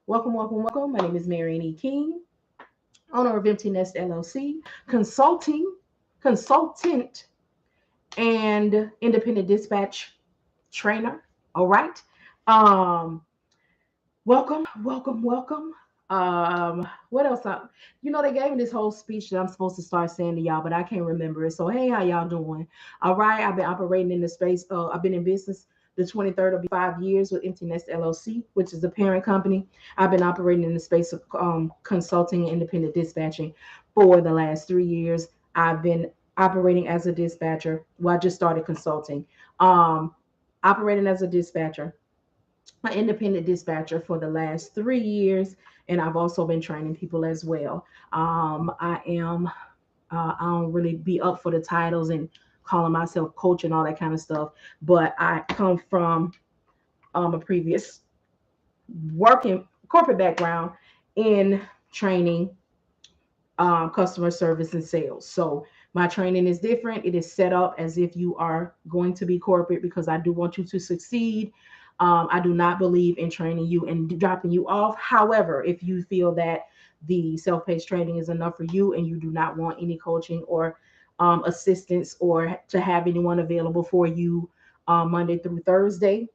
Welcome, welcome, welcome. My name is Marian E. King, owner of Empty Nest LLC, consultant, and independent dispatch trainer. All right. Um, welcome, welcome, welcome. What else? They gave me this whole speech that I'm supposed to start saying to y'all, but I can't remember it. So hey, how y'all doing? All right. I've been operating in the space. I've been in business. The 23rd will be 5 years with Empty Nest LLC, which is the parent company. I've been operating in the space of consulting and independent dispatching for the last 3 years. I've been operating as a dispatcher. Well, I just started consulting. Um, Operating as a dispatcher, an independent dispatcher for the last 3 years, and I've also been training people as well. I don't really be up for the titles and calling myself coach and all that kind of stuff, but I come from a previous working corporate background in training, customer service, and sales. So my training is different. It is set up as if you are going to be corporate because I do want you to succeed. I do not believe in training you and dropping you off. However, if you feel that the self-paced training is enough for you and you do not want any coaching or assistance or to have anyone available for you Monday through Thursday,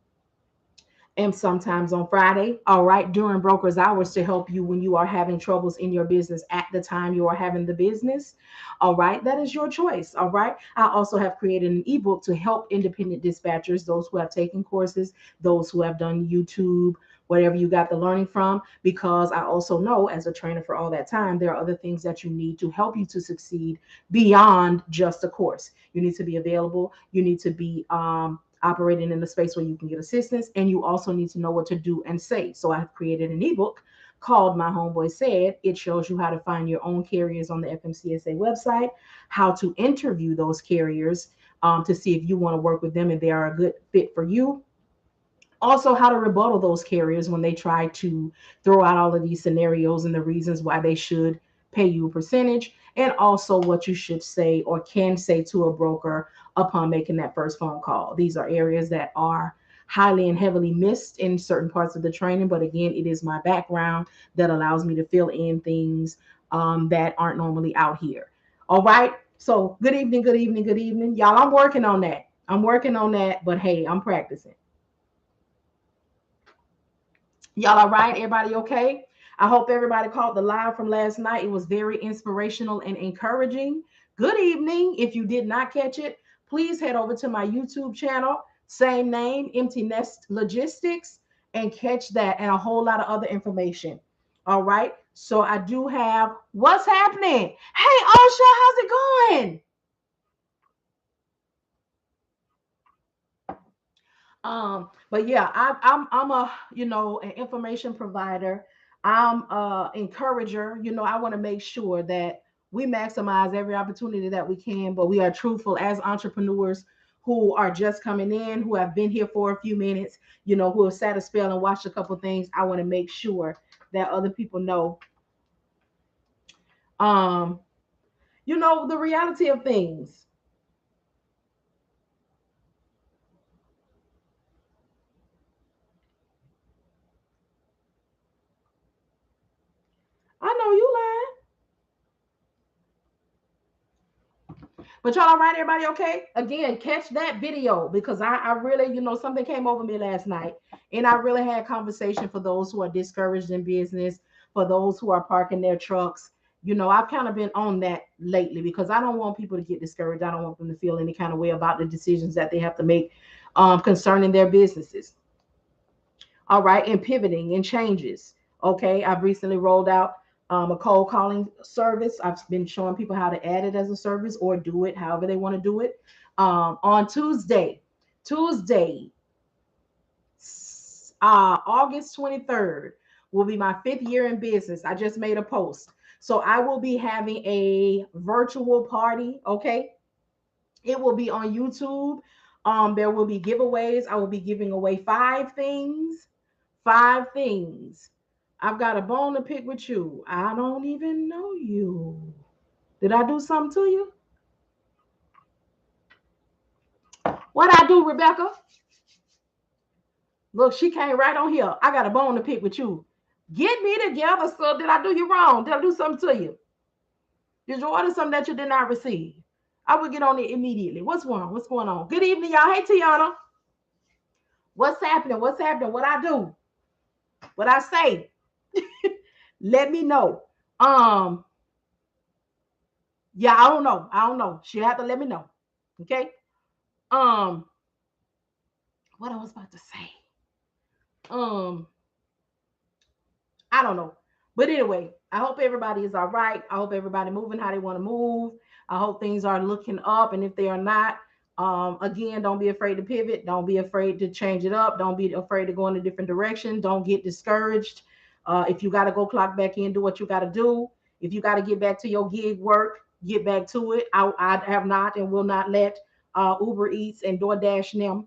and sometimes on Friday, all right, during broker's hours to help you when you are having troubles in your business at the time you are having the business. All right, that is your choice. All right. I also have created an ebook to help independent dispatchers, those who have taken courses, those who have done YouTube, whatever you got the learning from, because I also know as a trainer for all that time, there are other things that you need to help you to succeed beyond just a course. You need to be available. You need to be operating in a space where you can get assistance, and you also need to know what to do and say. So I've created an ebook called My Homeboy Said. It shows you how to find your own carriers on the FMCSA website, how to interview those carriers to see if you want to work with them and they are a good fit for you. Also, how to rebuttal those carriers when they try to throw out all of these scenarios and the reasons why they should pay you a percentage, and also what you should say or can say to a broker upon making that first phone call. These are areas that are highly and heavily missed in certain parts of the training, but again, it is my background that allows me to fill in things that aren't normally out here. All right. So, good evening, good evening, good evening. Y'all, I'm working on that. I'm working on that, but hey, I'm practicing. Y'all all right? Everybody okay? I hope everybody caught the live from last night. It was very inspirational and encouraging. Good evening. If you did not catch it, please head over to my YouTube channel, same name, Empty Nest Logistics, and catch that and a whole lot of other information. All right. So I do have what's happening. Hey, Osha, how's it going? But yeah, I'm a an information provider. I'm a encourager. I want to make sure that we maximize every opportunity that we can, but we are truthful as entrepreneurs who are just coming in, who have been here for a few minutes, who have sat a spell and watched a couple things. I want to make sure that other people know, um, the reality of things. I know you lying. But y'all all right, everybody okay? Again, catch that video because I really, something came over me last night and I really had conversation for those who are discouraged in business, for those who are parking their trucks. I've kind of been on that lately because I don't want people to get discouraged. I don't want them to feel any kind of way about the decisions that they have to make concerning their businesses. All right, and pivoting and changes. Okay, I've recently rolled out a cold calling service. I've been showing people how to add it as a service or do it however they want to do it. On Tuesday, August 23rd, will be my 5th year in business. I just made a post. So I will be having a virtual party. Okay, it will be on YouTube. There will be giveaways. I will be giving away 5 things. 5 things. I've got a bone to pick with you. I don't even know you. Did I do something to you? What I do, Rebecca? Look, she came right on here. I got a bone to pick with you. Get me together, sir. Did I do you wrong? Did I do something to you? Did you order something that you did not receive? I will get on it immediately. What's wrong? What's going on? Good evening, y'all. Hey, Tiana. What's happening? What's happening? What I do? What I say? Let me know. Um, yeah, I don't know. I don't know. She'll have to let me know. Okay. Um, what I was about to say. Um, I don't know. But anyway, I hope everybody is all right. I hope everybody moving how they want to move. I hope things are looking up. And if they are not, again, don't be afraid to pivot. Don't be afraid to change it up. Don't be afraid to go in a different direction. Don't get discouraged. If you got to go clock back in, do what you got to do. If you got to get back to your gig work, get back to it. I have not and will not let Uber Eats and DoorDash them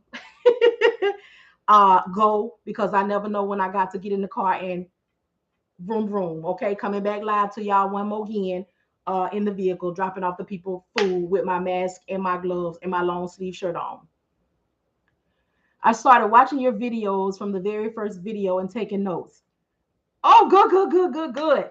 go, because I never know when I got to get in the car and vroom vroom. Okay, coming back live to y'all one more again, in the vehicle, dropping off the people food with my mask and my gloves and my long sleeve shirt on. I started watching your videos from the very first video and taking notes. Oh, good, good, good, good, good.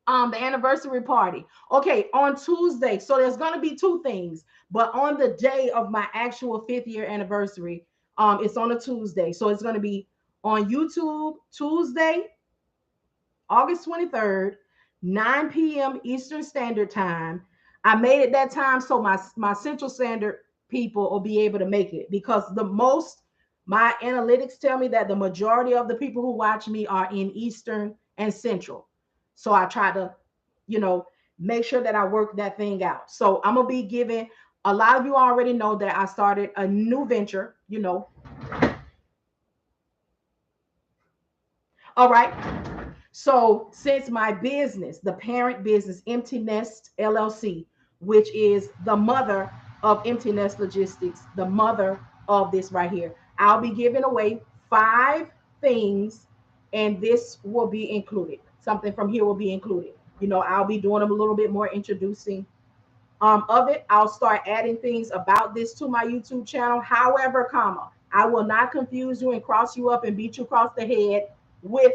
The anniversary party. Okay, on Tuesday. So there's gonna be two things, but on the day of my actual 5th-year anniversary, it's on a Tuesday. So it's gonna be on YouTube Tuesday, August 23rd, 9 p.m. Eastern Standard Time. I made it that time so my Central Standard people will be able to make it, because my analytics tell me that the majority of the people who watch me are in Eastern and Central. So I try to, you know, make sure that I work that thing out. So I'm gonna be giving, a lot of you already know that I started a new venture, All right. So since my business, the parent business, Empty Nest LLC, which is the mother of Empty Nest Logistics, the mother of this right here, I'll be giving away 5 things, and this will be included. Something from here will be included. I'll be doing a little bit more introducing of it. I'll start adding things about this to my YouTube channel. However, I will not confuse you and cross you up and beat you across the head with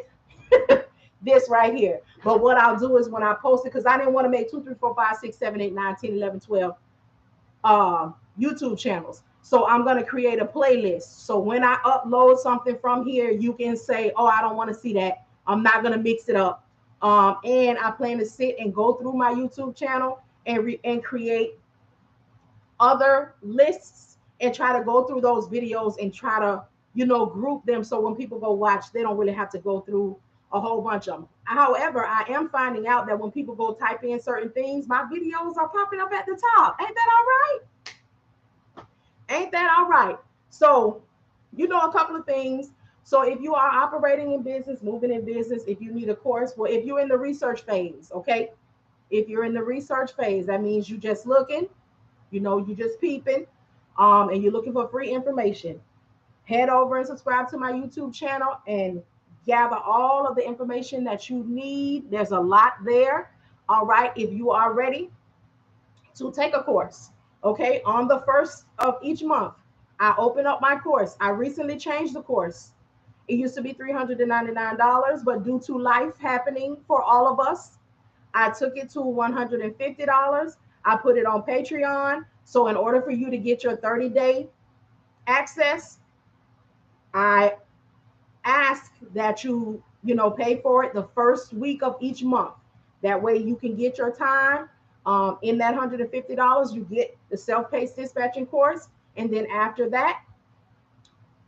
this right here. But what I'll do is when I post it, because I didn't want to make 2, 3, 4, 5, 6, 7, 8, 9, 10, 11, 12 YouTube channels. So I'm going to create a playlist. So when I upload something from here, you can say, oh, I don't want to see that. I'm not going to mix it up. And I plan to sit and go through my YouTube channel and create other lists and try to go through those videos and try to, group them. So when people go watch, they don't really have to go through a whole bunch of them. However, I am finding out that when people go type in certain things, my videos are popping up at the top. Ain't that all right? Ain't that all right? So, a couple of things. So if you are operating in business, moving in business, if you need a course, well, if you're in the research phase, okay? If you're in the research phase, that means you just looking, you just peeping, and you're looking for free information. Head over and subscribe to my YouTube channel and gather all of the information that you need. There's a lot there. All right. If you are ready to take a course, okay, on the first of each month, I open up my course. I recently changed the course. It used to be $399, but due to life happening for all of us, I took it to $150. I put it on Patreon. So in order for you to get your 30-day access, I ask that pay for it the first week of each month. That way you can get your time. In that $150, you get the self-paced dispatching course. And then after that,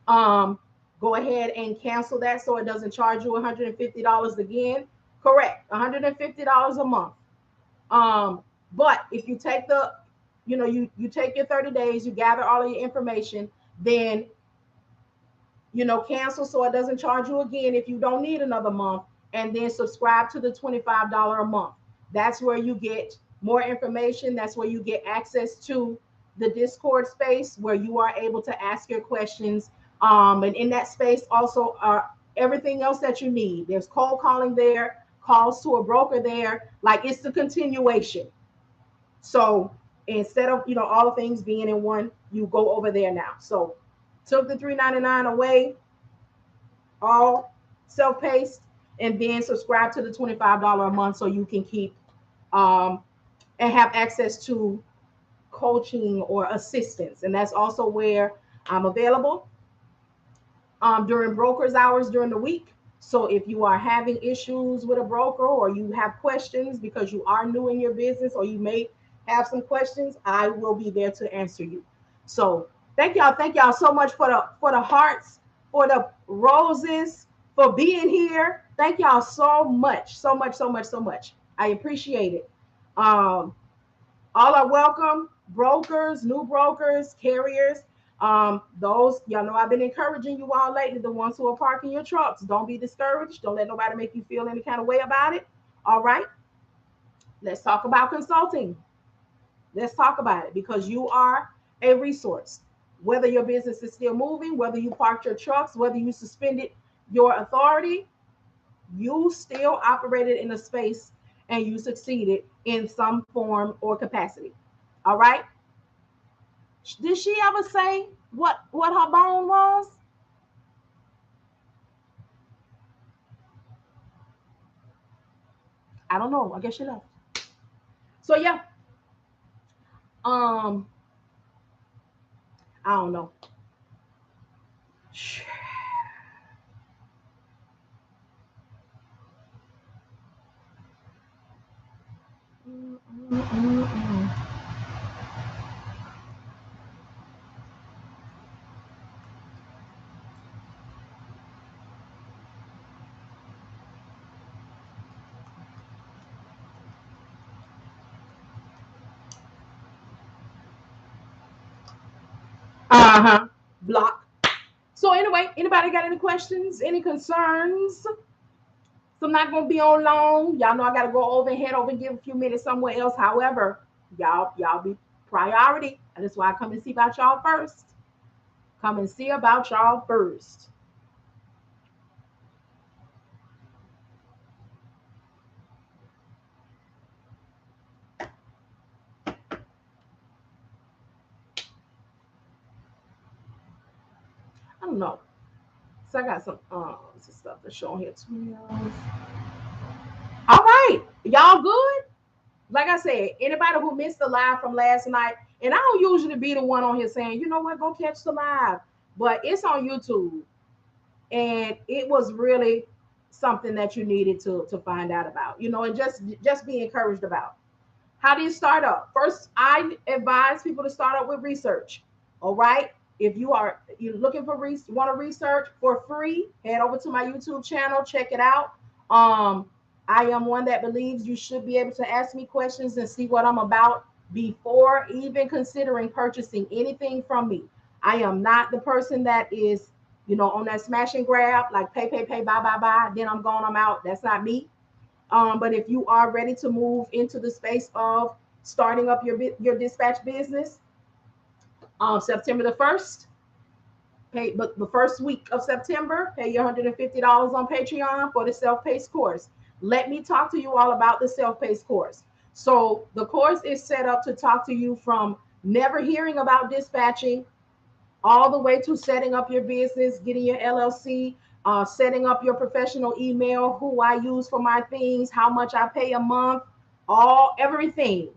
go ahead and cancel that so it doesn't charge you $150 again. Correct, $150 a month. But if you take you take your 30 days, you gather all of your information, then cancel so it doesn't charge you again if you don't need another month, and then subscribe to the $25 a month. That's where you get more information. That's where you get access to the Discord space where you are able to ask your questions. And in that space also are everything else that you need. There's cold calling there, calls to a broker there. Like, it's the continuation. So instead of all the things being in one, you go over there now. So took the $399 away, all self-paced. and then subscribe to the $25 a month so you can keep um, and have access to coaching or assistance. And that's also where I'm available during brokers hours during the week. So if you are having issues with a broker or you have questions because you are new in your business or you may have some questions, I will be there to answer you. So thank y'all so much for the hearts, for the roses, for being here. Thank y'all so much, so much, so much, so much. I appreciate it. Um, all are welcome. Brokers, new brokers, carriers. Those y'all know I've been encouraging you all lately. The ones who are parking your trucks, don't be discouraged. Don't let nobody make you feel any kind of way about it. All right, let's talk about consulting. Let's talk about it because you are a resource. Whether your business is still moving, whether you parked your trucks, whether you suspended your authority, you still operated in a space and you succeeded in some form or capacity. All right. Did she ever say what her bone was? I don't know. I guess she left. So yeah, um, I don't know. Uh-huh. Block. So anyway, anybody got any questions, any concerns? So I'm not gonna be on long. Y'all know I gotta go over and head over and give a few minutes somewhere else. However, y'all be priority. And that's why I come and see about y'all first. Come and see about y'all first. I don't know. So I got some stuff to show here too. All right, y'all good? Like I said, anybody who missed the live from last night, and I don't usually be the one on here saying, you know what, go catch the live, but it's on YouTube, and it was really something that you needed to find out about, and just be encouraged about. How do you start up? First, I advise people to start up with research. All right. If you're looking for want to research for free, head over to my YouTube channel, check it out. Um, I am one that believes you should be able to ask me questions and see what I'm about before even considering purchasing anything from me. I am not the person that is, on that smash and grab, like pay, buy, buy, buy, then I'm gone, I'm out. That's not me. But if you are ready to move into the space of starting up your dispatch business, September the 1st, pay, but the first week of September, pay your $150 on Patreon for the self-paced course. Let me talk to you all about the self-paced course. So the course is set up to talk to you from never hearing about dispatching all the way to setting up your business, getting your LLC, setting up your professional email, who I use for my things, how much I pay a month, everything.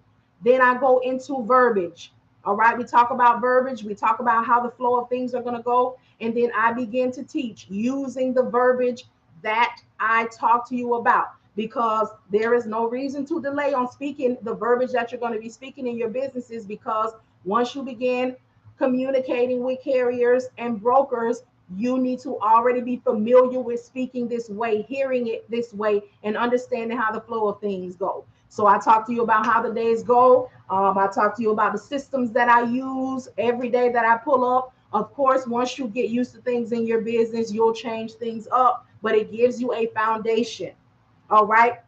Then I go into verbiage. All right, we talk about verbiage, we talk about how the flow of things are going to go, and then I begin to teach using the verbiage that I talk to you about, because there is no reason to delay on speaking the verbiage that you're going to be speaking in your businesses, because once you begin communicating with carriers and brokers, you need to already be familiar with speaking this way, hearing it this way, and understanding how the flow of things go. So I talk to you about how the days go. I talk to you about the systems that I use every day that I pull up. Of course, once you get used to things in your business, you'll change things up, but it gives you a foundation. All right.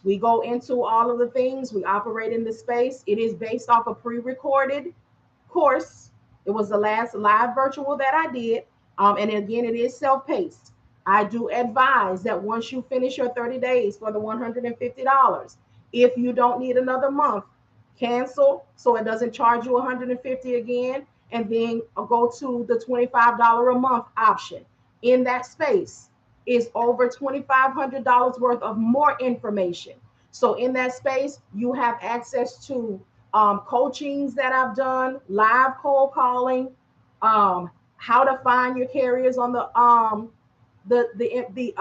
We go into all of the things. We operate in the space. It is based off a pre-recorded course. It was the last live virtual that I did. And again, it is self-paced. I do advise that once you finish your 30 days for the $150, if you don't need another month, cancel so it doesn't charge you $150 again, and then go to the $25 a month option. In that space, is over $2,500 worth of more information. So in that space, you have access to coachings that I've done, live cold calling, how to find your carriers on the FMCSA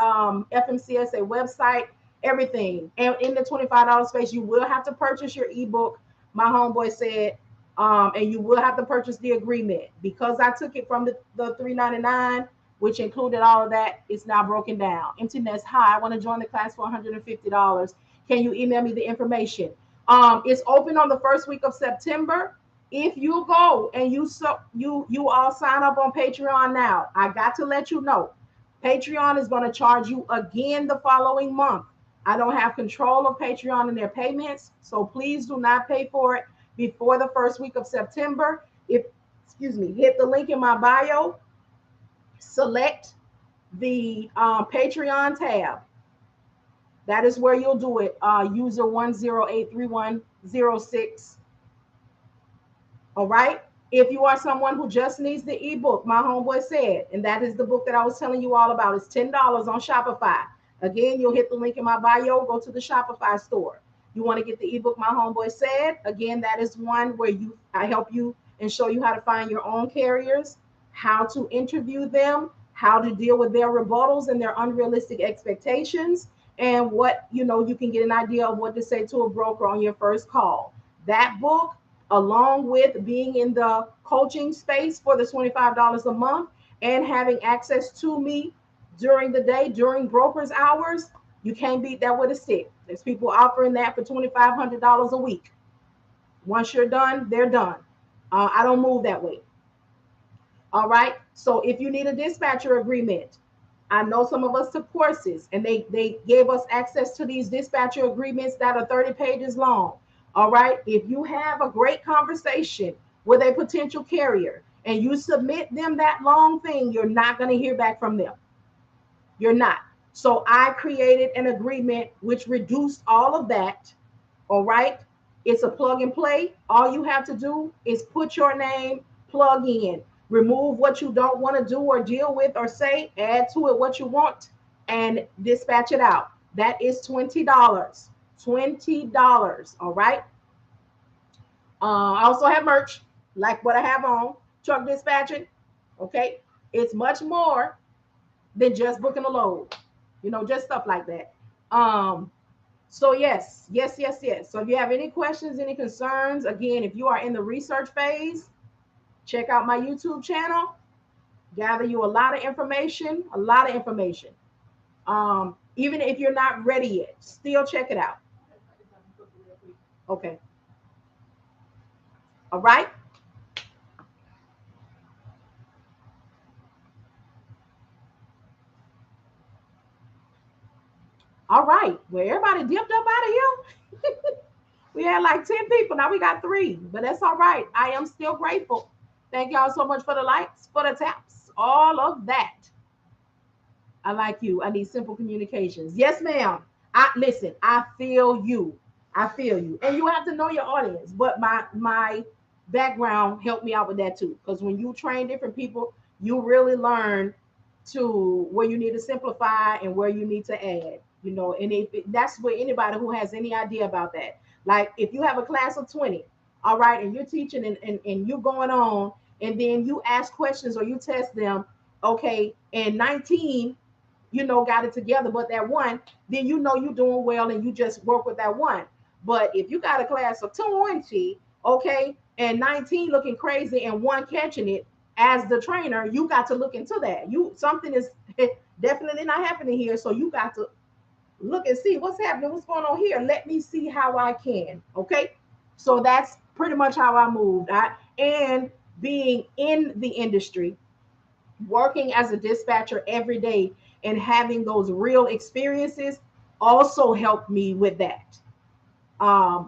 website, everything. And in the $25 space, you will have to purchase your ebook. My homeboy said, and you will have to purchase the agreement because I took it from the $399, which included all of that. It's now broken down. Empty Nest, hi, I want to join the class for $150. Can you email me the information? It's open on the first week of September. If you go and you all sign up on Patreon now, I got to let you know, Patreon is going to charge you again the following month. I don't have control of Patreon and their payments, so please do not pay for it before the first week of September. If, excuse me, hit the link in my bio, select the Patreon tab. That is where you'll do it. User 1083106. All right. If you are someone who just needs the ebook, my homeboy said, and that is the book that I was telling you all about, it's $10 on Shopify. Again, you'll hit the link in my bio, go to the Shopify store. You want to get the ebook, my homeboy said. Again, that is one where I help you and show you how to find your own carriers, how to interview them, how to deal with their rebuttals and their unrealistic expectations, and what, you can get an idea of what to say to a broker on your first call. That book, along with being in the coaching space for the $25 a month and having access to me during the day, during broker's hours, you can't beat that with a stick. There's people offering that for $2,500 a week. Once you're done, they're done. I don't move that way. All right. So if you need a dispatcher agreement, I know some of us took courses and they gave us access to these dispatcher agreements that are 30 pages long. All right. If you have a great conversation with a potential carrier and you submit them that long thing, you're not going to hear back from them. You're not. So I created an agreement which reduced all of that. All right. It's a plug and play. All you have to do is put your name, plug in, remove what you don't want to do or deal with or say, add to it what you want, and dispatch it out. That is $20. $20. All right. I also have merch like what I have on truck dispatching. Okay. It's much more than just booking a load, just stuff like that. So yes. So if you have any questions, any concerns, again, if you are in the research phase, check out my YouTube channel, gather you a lot of information. Even if you're not ready yet, still check it out. Okay. All right. All right. Well, everybody dipped up out of here. We had like 10 people. Now we got 3, but that's all right. I am still grateful. Thank y'all so much for the likes, for the taps, all of that. I like you. I need simple communications. Yes, ma'am. Listen, I feel you. I feel you. And you have to know your audience. But my background helped me out with that too. Because when you train different people, you really learn to where you need to simplify and where you need to add. And that's where anybody who has any idea about that. Like if you have a class of 20, all right, and you're teaching and you're going on, and then you ask questions or you test them, okay, and 19 got it together, but that one, then you're doing well and you just work with that one. But if you got a class of 20, okay, and 19 looking crazy and one catching it, as the trainer, you got to look into that. Something is definitely not happening here. So you got to look and see what's happening, what's going on here. Let me see how I can. Okay. So that's pretty much how I moved. And being in the industry, working as a dispatcher every day and having those real experiences also helped me with that,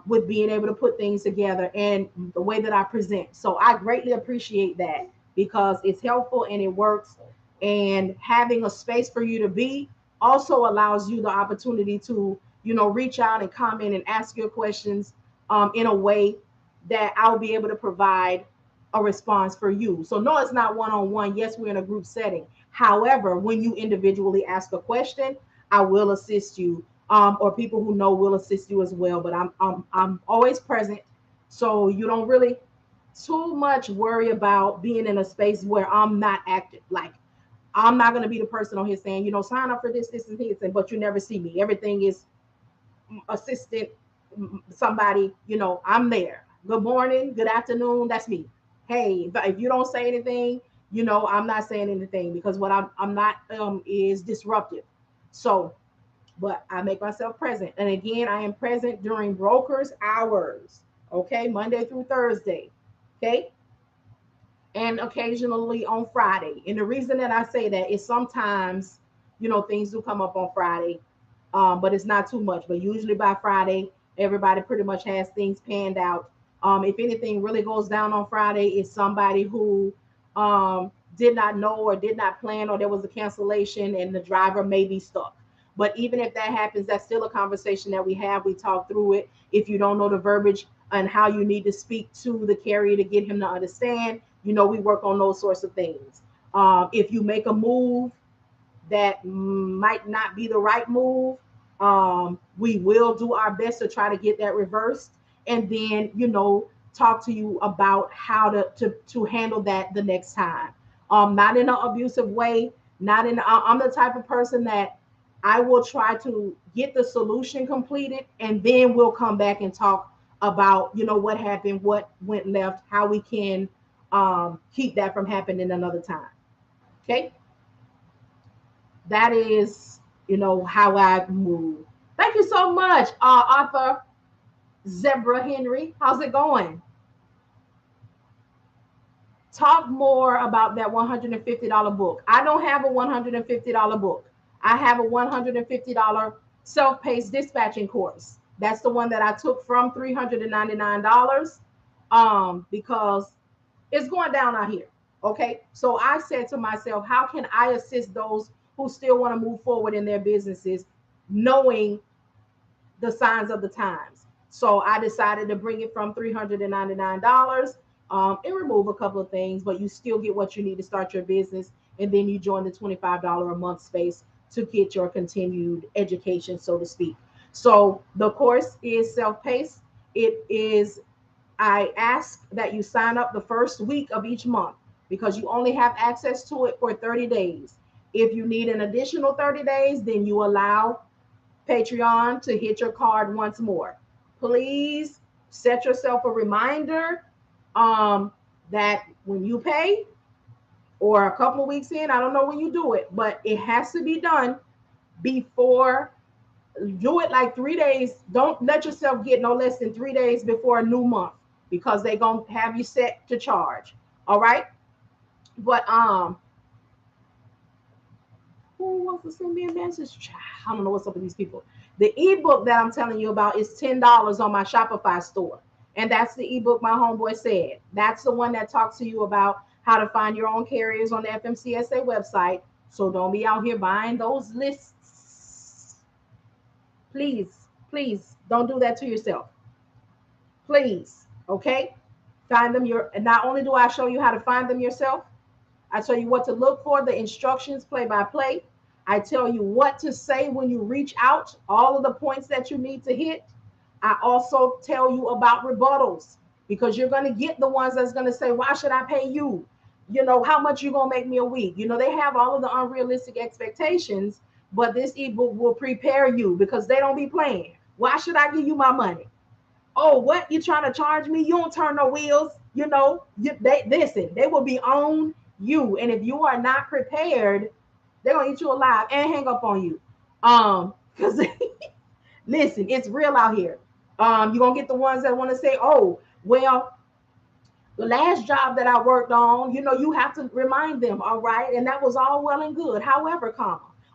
with being able to put things together and the way that I present. So I greatly appreciate that because it's helpful and it works. And having a space for you to be also allows you the opportunity to, reach out and comment and ask your questions in a way that I'll be able to provide a response for you. So no, it's not one-on-one. Yes, we're in a group setting. However, when you individually ask a question, I will assist you, or people who know will assist you as well. But I'm always present, so you don't really too much worry about being in a space where I'm not active. Like I'm not gonna be the person on here saying, sign up for this, and this, and but you never see me. Everything is assistant, somebody, I'm there. Good morning, good afternoon, that's me. Hey, if you don't say anything, I'm not saying anything because what I'm not is disruptive. So, but I make myself present. And again, I am present during brokers hours, okay, Monday through Thursday, okay, and occasionally on Friday. And the reason that I say that is sometimes, things do come up on Friday, but it's not too much. But usually by Friday, everybody pretty much has things panned out. If anything really goes down on Friday, it's somebody who did not know or did not plan, or there was a cancellation and the driver may be stuck. But even if that happens, that's still a conversation that we have. We talk through it. If you don't know the verbiage and how you need to speak to the carrier to get him to understand, we work on those sorts of things. If you make a move that might not be the right move, we will do our best to try to get that reversed, and then talk to you about how to handle that the next time. Not in an abusive way. Not in. I'm the type of person that I will try to get the solution completed, and then we'll come back and talk about what happened, what went left, how we can keep that from happening another time. Okay, that is how I move. Thank you so much, Arthur Zebra Henry. How's it going? Talk more about that $150 book. I don't have a $150 book. I have a $150 self-paced dispatching course. That's the one that I took from $399, because it's going down out here. Okay. So I said to myself, how can I assist those who still want to move forward in their businesses, knowing the signs of the times? So I decided to bring it from $399, and remove a couple of things, but you still get what you need to start your business. And then you join the $25 a month space to get your continued education, so to speak. So the course is self-paced. It is, I ask that you sign up the first week of each month because you only have access to it for 30 days. If you need an additional 30 days, then you allow Patreon to hit your card once more. Please set yourself a reminder that when you pay, or a couple of weeks in, I don't know when you do it, but it has to be done before. Do it like 3 days. Don't let yourself get no less than 3 days before a new month, because they're gonna have you set to charge. All right. But who wants to send me a message? I don't know what's up with these people. The ebook that I'm telling you about is $10 on my Shopify store. And that's the ebook my homeboy said. That's the one that talks to you about how to find your own carriers on the FMCSA website. So don't be out here buying those lists. Please, please don't do that to yourself. Please. Okay? Find them your, and not only do I show you how to find them yourself, I tell you what to look for, the instructions play by play. I tell you what to say when you reach out, all of the points that you need to hit. I also tell you about rebuttals, because you're going to get the ones that's going to say, why should I pay you? How much you going to make me a week? They have all of the unrealistic expectations, but this ebook will prepare you because they don't be playing. Why should I give you my money? Oh, what, you trying to charge me? You don't turn no wheels. They listen, they will be on you. And if you are not prepared, they're gonna eat you alive and hang up on you. Because listen, it's real out here. You're gonna get the ones that want to say, oh, well, the last job that I worked on, you have to remind them, all right, and that was all well and good. However,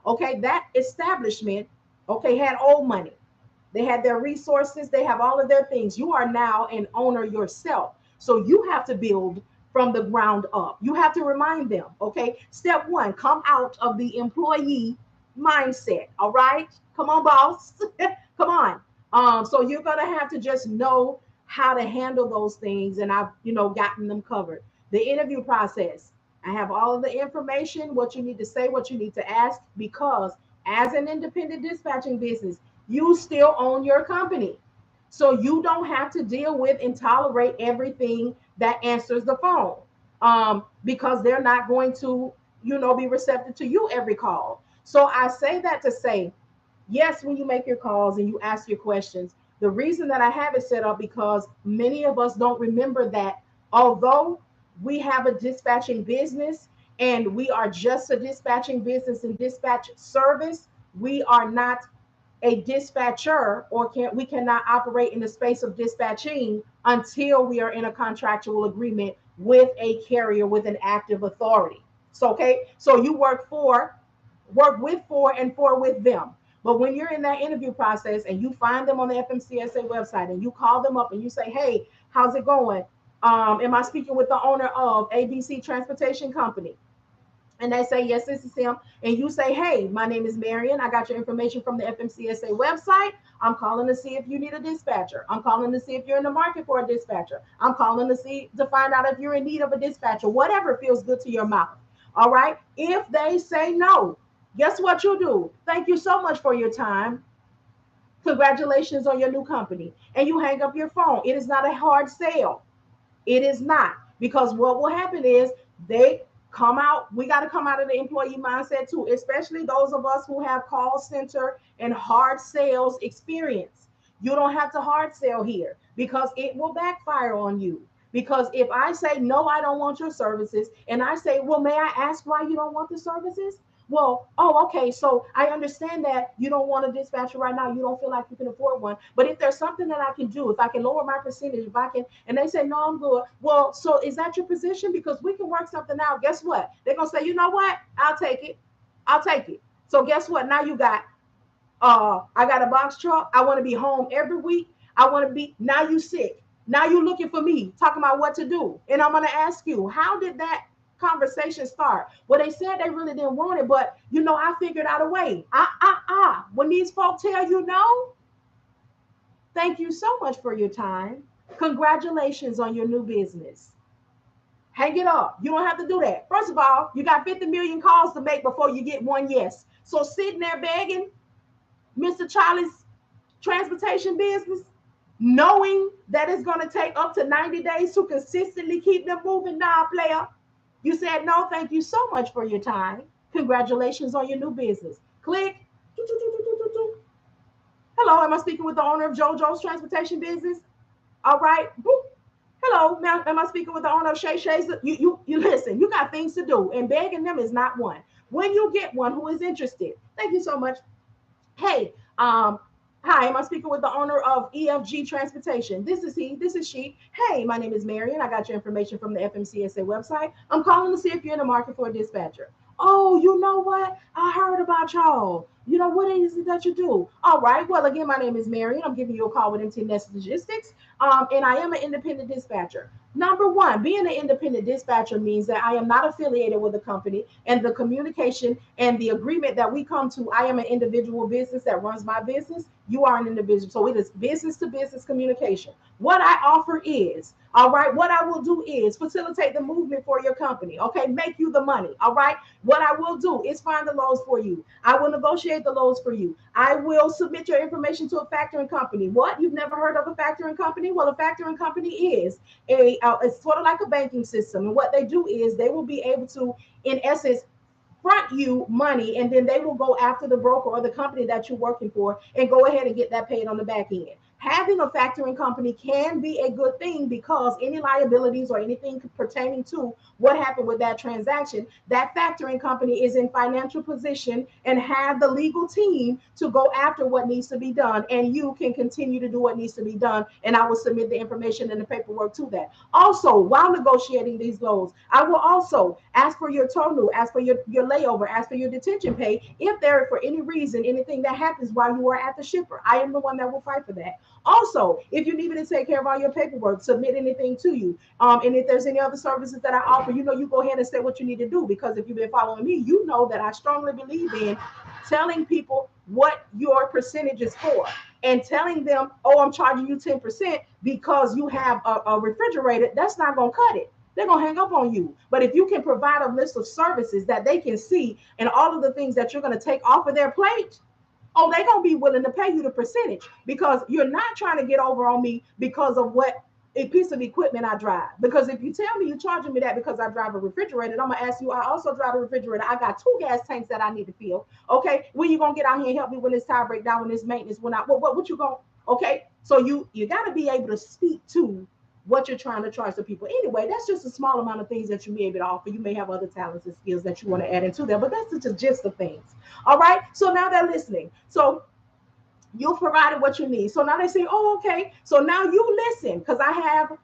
okay, that establishment, okay, had old money. They had their resources. They have all of their things. You are now an owner yourself. So you have to build from the ground up. You have to remind them, okay? Step one, come out of the employee mindset. All right? Come on, boss. Come on. So you're gonna have to just know how to handle those things, and I've gotten them covered. The interview process. I have all of the information, what you need to say, what you need to ask, because as an independent dispatching business, you still own your company. So you don't have to deal with and tolerate everything that answers the phone, because they're not going to, be receptive to you every call. So I say that to say, yes, when you make your calls and you ask your questions, the reason that I have it set up, because many of us don't remember that although we have a dispatching business and we are just a dispatching business and dispatch service, we are not a dispatcher, or we cannot operate in the space of dispatching until we are in a contractual agreement with a carrier with an active authority. So okay, so you work with for and for with them. But when you're in that interview process and you find them on the FMCSA website and you call them up and you say, hey, how's it going? Am I speaking with the owner of ABC Transportation Company? And they say, yes, this is him. And you say, hey, my name is Marian. I got your information from the FMCSA website. I'm calling to see if you need a dispatcher. I'm calling to see if you're in the market for a dispatcher. I'm calling to find out if you're in need of a dispatcher, whatever feels good to your mouth. All right. If they say no, guess what you do? Thank you so much for your time. Congratulations on your new company. And you hang up your phone. It is not a hard sale. It is not, because what will happen is they come out. We got to come out of the employee mindset too, especially those of us who have call center and hard sales experience. You don't have to hard sell here because it will backfire on you. Because if I say, no, I don't want your services, and I say, well, may I ask why you don't want the services? Well, oh, okay. So I understand that you don't want a dispatcher right now. You don't feel like you can afford one. But if there's something that I can do, if I can lower my percentage, if I can, and they say, no, I'm good. Well, so is that your position? Because we can work something out. Guess what? They're going to say, you know what? I'll take it. I'll take it. So guess what? Now you got, I got a box truck. I want to be home every week. I want to be, now you sick. Now you're looking for me, talking about what to do. And I'm going to ask you, how did that conversation start? Well, they said they really didn't want it, but I figured out a way. When these folks tell you no, thank you so much for your time. Congratulations on your new business. Hang it up. You don't have to do that. First of all, you got 50 million calls to make before you get one yes. So sitting there begging Mr. Charlie's transportation business, knowing that it's going to take up to 90 days to consistently keep them moving. Now, player, you said no, thank you so much for your time. Congratulations on your new business. Click. Hello, am I speaking with the owner of JoJo's transportation business? All right. Boop. Hello, ma'am, am I speaking with the owner of Shay Shay's? You listen, you got things to do, and begging them is not one. When you get one who is interested, thank you so much. Hey, hi, am I speaking with the owner of EFG Transportation? This is he, this is she. Hey, my name is Marian. I got your information from the FMCSA website. I'm calling to see if you're in the market for a dispatcher. Oh, you know what? I heard about y'all. What is it that you do? All right. Well, again, my name is Marian. I'm giving you a call with Emmteenestlogistics Logistics, and I am an independent dispatcher. Number one, being an independent dispatcher means that I am not affiliated with a company, and the communication and the agreement that we come to, I am an individual business that runs my business. You are an individual. So it is business to business communication. What I offer is, all right, what I will do is facilitate the movement for your company. Okay, make you the money. All right, what I will do is find the loads for you. I will negotiate the loads for you. I will submit your information to a factoring company. What? You've never heard of a factoring company? Well, a factoring company is it's sort of like a banking system. And what they do is they will be able to, in essence, front you money, and then they will go after the broker or the company that you're working for and go ahead and get that paid on the back end. Having a factoring company can be a good thing because any liabilities or anything pertaining to what happened with that transaction, that factoring company is in financial position and have the legal team to go after what needs to be done, and you can continue to do what needs to be done, and I will submit the information and the paperwork to that. Also, while negotiating these loans, I will also ask for your total, ask for your layover, ask for your detention pay if there for any reason anything that happens while you are at the shipper. I am the one that will fight for that. Also, if you need me to take care of all your paperwork, submit anything to you, and if there's any other services that I offer, you go ahead and say what you need to do, because if you've been following me, you know that I strongly believe in telling people what your percentage is for, and telling them, oh, I'm charging you 10% because you have a refrigerator. That's not going to cut it. they're going to hang up on you. But if you can provide a list of services that they can see and all of the things that you're going to take off of their plate, oh, they're going to be willing to pay you the percentage, because you're not trying to get over on me because of what a piece of equipment I drive. Because if you tell me you're charging me that because I drive a refrigerator, I'm gonna ask you, I also drive a refrigerator. I got 2 gas tanks that I need to fill. Okay, when you gonna get out here and help me when this tire break down, when this maintenance, when I what you gonna, okay? So you gotta be able to speak to what you're trying to charge the people. Anyway, that's just a small amount of things that you may be able to offer. You may have other talents and skills that you want to add into there, but that's the gist of things. All right. So now they're listening. So you provided what you need. So now they say, oh, okay. So now you listen, because I have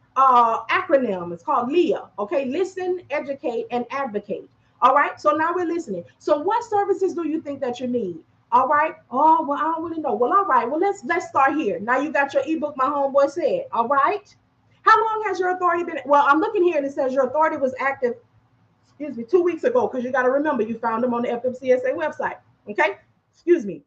acronym. It's called LEA. Okay, listen, educate, and advocate. All right. So now we're listening. So what services do you think that you need? All right. Oh, well, I don't really know. Well, all right. Well, let's start here. Now you got your ebook, my homeboy said. All right. How long has your authority been? Well, I'm looking here and it says your authority was active, excuse me, 2 weeks ago, because you got to remember you found them on the FMCSA website. Okay. Excuse me.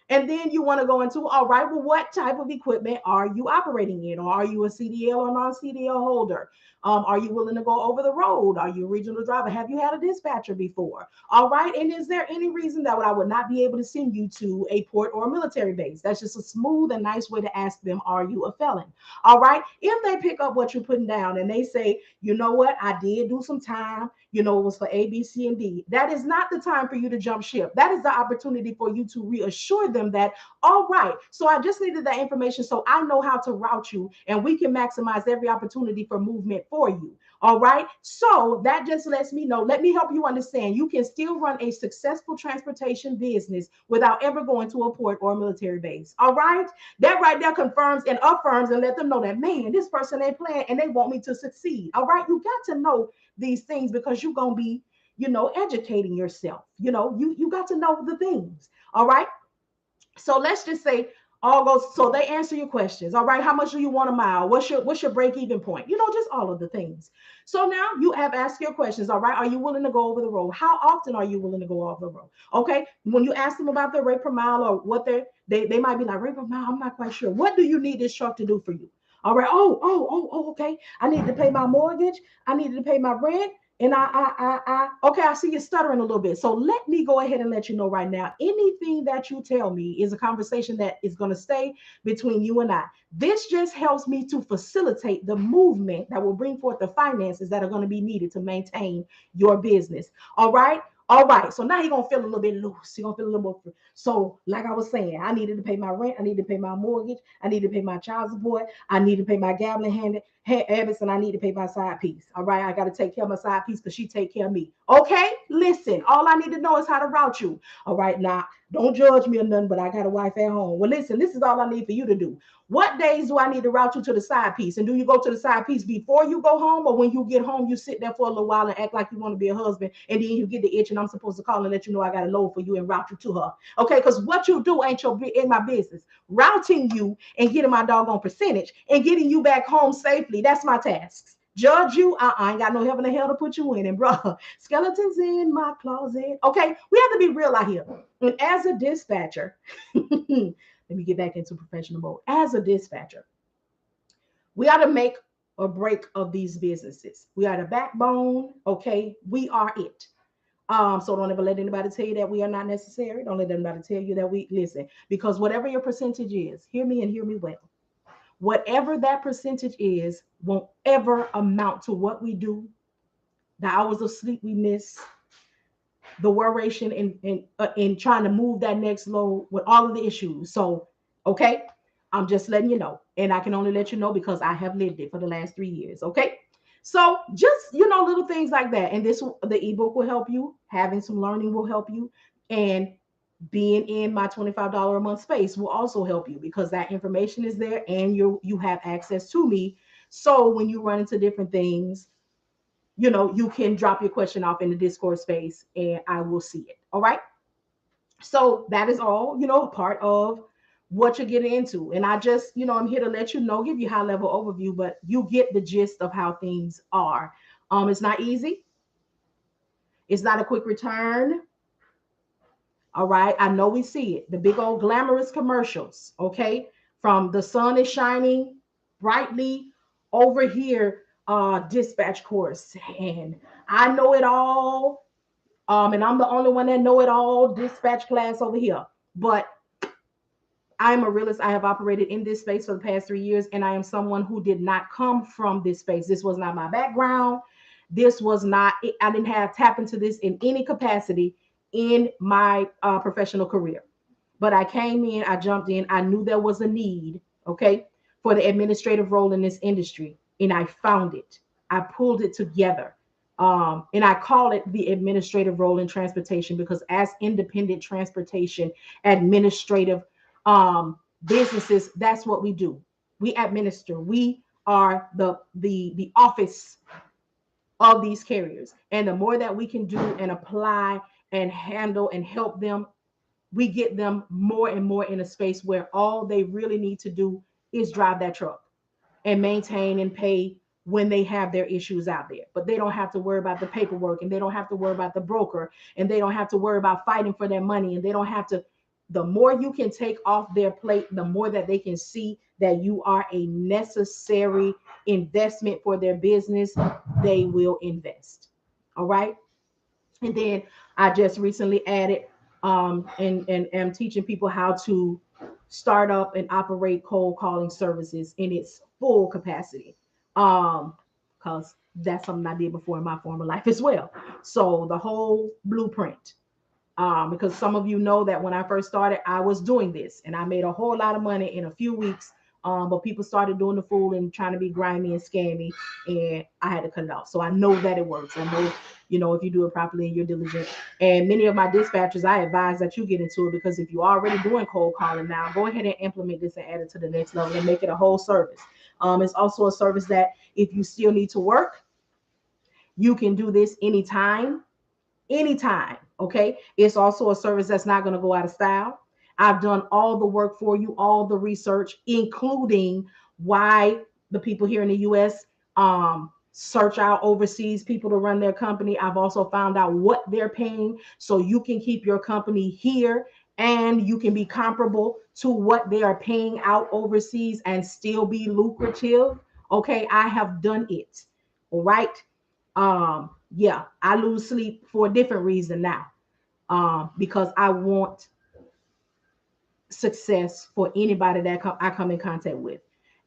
And then you want to go into, all right, well, what type of equipment are you operating in? Or are you a CDL or non-CDL holder? Are you willing to go over the road? Are you a regional driver? Have you had a dispatcher before? All right. And is there any reason that I would not be able to send you to a port or a military base? That's just a smooth and nice way to ask them, are you a felon? All right. If they pick up what you're putting down and they say, you know what, I did do some time, it was for A, B, C, and D. That is not the time for you to jump ship. That is the opportunity for you to reassure them that, all right, so I just needed that information so I know how to route you and we can maximize every opportunity for movement for you. All right. So that just lets me know, let me help you understand you can still run a successful transportation business without ever going to a port or a military base. All right. That right there confirms and affirms and let them know that, man, this person ain't playing and they want me to succeed. All right. You got to know these things because you're going to be, educating yourself. You got to know the things. All right. So let's just say all goes, so they answer your questions. All right. How much do you want a mile? What's your break even point? Just all of the things. So now you have asked your questions. All right. Are you willing to go over the road? How often are you willing to go over the road? Okay. When you ask them about their rate per mile or what they might be like, rate per mile, I'm not quite sure. What do you need this truck to do for you? All right. Oh, okay. I need to pay my mortgage. I needed to pay my rent. And okay, I see you stuttering a little bit. So let me go ahead and let you know right now, anything that you tell me is a conversation that is going to stay between you and I. This just helps me to facilitate the movement that will bring forth the finances that are going to be needed to maintain your business. All right. All right. So now you're going to feel a little bit loose. You're going to feel a little more free. So like I was saying, I needed to pay my rent. I need to pay my mortgage. I need to pay my child support. I need to pay my gambling habits, and I need to pay my side piece. All right. I got to take care of my side piece because she take care of me. Okay. Listen, all I need to know is how to route you. All right. Now, don't judge me or nothing, but I got a wife at home. Well, listen, this is all I need for you to do. What days do I need to route you to the side piece? And do you go to the side piece before you go home, or when you get home, you sit there for a little while and act like you want to be a husband, and then you get the itch and I'm supposed to call and let you know I got a load for you and route you to her? Okay, because what you do ain't my business. Routing you and getting my doggone percentage and getting you back home safely, that's my tasks. Judge you, I ain't got no heaven or hell to put you in. And bro, skeletons in my closet. Okay, we have to be real out here. And as a dispatcher, let me get back into professional mode. As a dispatcher, we are to make or break of these businesses. We are the backbone. Okay, we are it. So don't ever let anybody tell you that we are not necessary. Don't let anybody tell you that we listen, because whatever your percentage is, hear me and hear me well. Whatever that percentage is, won't ever amount to what we do, the hours of sleep we miss, the worration in trying to move that next load with all of the issues. So, okay, I'm just letting you know, and I can only let you know because I have lived it for the last 3 years. Okay, so just little things like that, and the ebook will help you. Having some learning will help you, and being in my $25 a month space will also help you because that information is there, and you have access to me. So when you run into different things, you can drop your question off in the Discord space and I will see it. All right. So that is all, part of what you're getting into. And I just, I'm here to let you know, give you high level overview, but you get the gist of how things are. It's not easy. It's not a quick return. All right. I know we see it. The big old glamorous commercials. Okay. From the sun is shining brightly over here dispatch course, and I know it all. And I'm the only one that know it all dispatch class over here. But I'm a realist. I have operated in this space for the past 3 years, and I am someone who did not come from this space. This was not my background. This was not, I didn't have tap into this in any capacity in my professional career. But I came in, I jumped in, I knew there was a need, okay, for the administrative role in this industry, and I found it. I pulled it together. And I call it the administrative role in transportation because, as independent transportation administrative businesses, that's what we do. We administer. We are the office of these carriers, and the more that we can do and apply and handle and help them, we get them more and more in a space where all they really need to do is drive that truck and maintain and pay when they have their issues out there. But they don't have to worry about the paperwork, and they don't have to worry about the broker, and they don't have to worry about fighting for their money, and they don't have to. The more you can take off their plate, the more that they can see that you are a necessary investment for their business, they will invest. All right. And then I just recently added and am teaching people how to start up and operate cold calling services in its full capacity. Because that's something I did before in my former life as well. So the whole blueprint. Because some of you know that when I first started, I was doing this and I made a whole lot of money in a few weeks. But people started doing the fool and trying to be grimy and scammy, and I had to cut it off. So I know that it works. I know, if you do it properly and you're diligent. And many of my dispatchers, I advise that you get into it, because if you're already doing cold calling now, go ahead and implement this and add it to the next level and make it a whole service. It's also a service that if you still need to work, you can do this anytime. Okay. It's also a service that's not going to go out of style. I've done all the work for you, all the research, including why the people here in the US search out overseas people to run their company. I've also found out what they're paying so you can keep your company here and you can be comparable to what they are paying out overseas and still be lucrative. Okay. I have done it. All right. Yeah, I lose sleep for a different reason now. Because I want success for anybody that I come in contact with.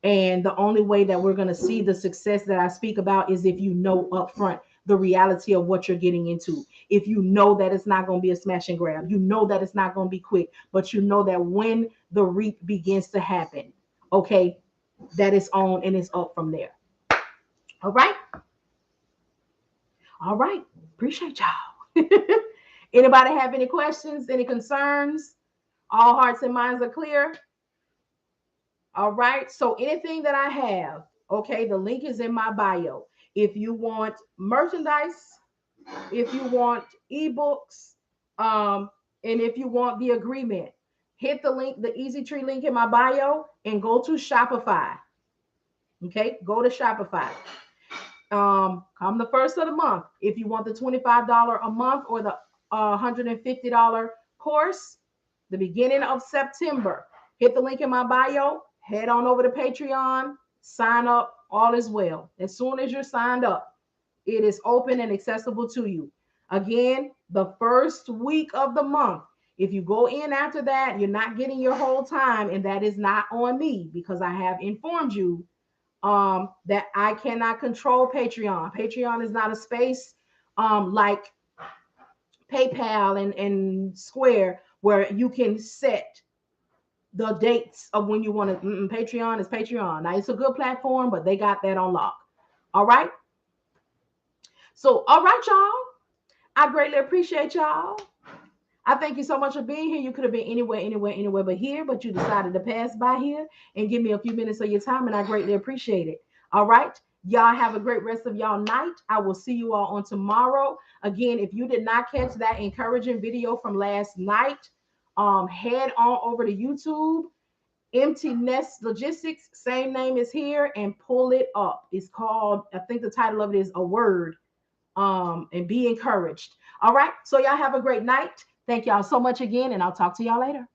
And the only way that we're going to see the success that I speak about is if you know upfront the reality of what you're getting into. If you know that it's not going to be a smash and grab, you know that it's not going to be quick, but you know that when the reap begins to happen, okay, that it's on and it's up from there. All right. All right. Appreciate y'all. Anybody have any questions, any concerns? All hearts and minds are clear. All right. So anything that I have, okay, the link is in my bio. If you want merchandise, if you want ebooks, and if you want the agreement, hit the link, the Easy Tree link in my bio, and go to Shopify. Okay, go to Shopify. Come the first of the month. If you want the $25 a month or the $150 course, the beginning of September, hit the link in my bio, head on over to Patreon, sign up, all is well. As soon as you're signed up, it is open and accessible to you. Again, the first week of the month. If you go in after that, you're not getting your whole time, and that is not on me, because I have informed you that I cannot control Patreon. Patreon is not a space like PayPal and Square where you can set the dates of when you want to. Patreon is Patreon. Now, it's a good platform, but they got that on lock. All right. So, all right, y'all. I greatly appreciate y'all. I thank you so much for being here. You could have been anywhere but here, but you decided to pass by here and give me a few minutes of your time, and I greatly appreciate it. All right. Y'all have a great rest of y'all night. I will see you all on tomorrow. Again, if you did not catch that encouraging video from last night, head on over to YouTube, Empty Logistics, same name is here, and pull it up. It's called, I think the title of it is A Word, and be encouraged. All right. So y'all have a great night. Thank y'all so much again, and I'll talk to y'all later.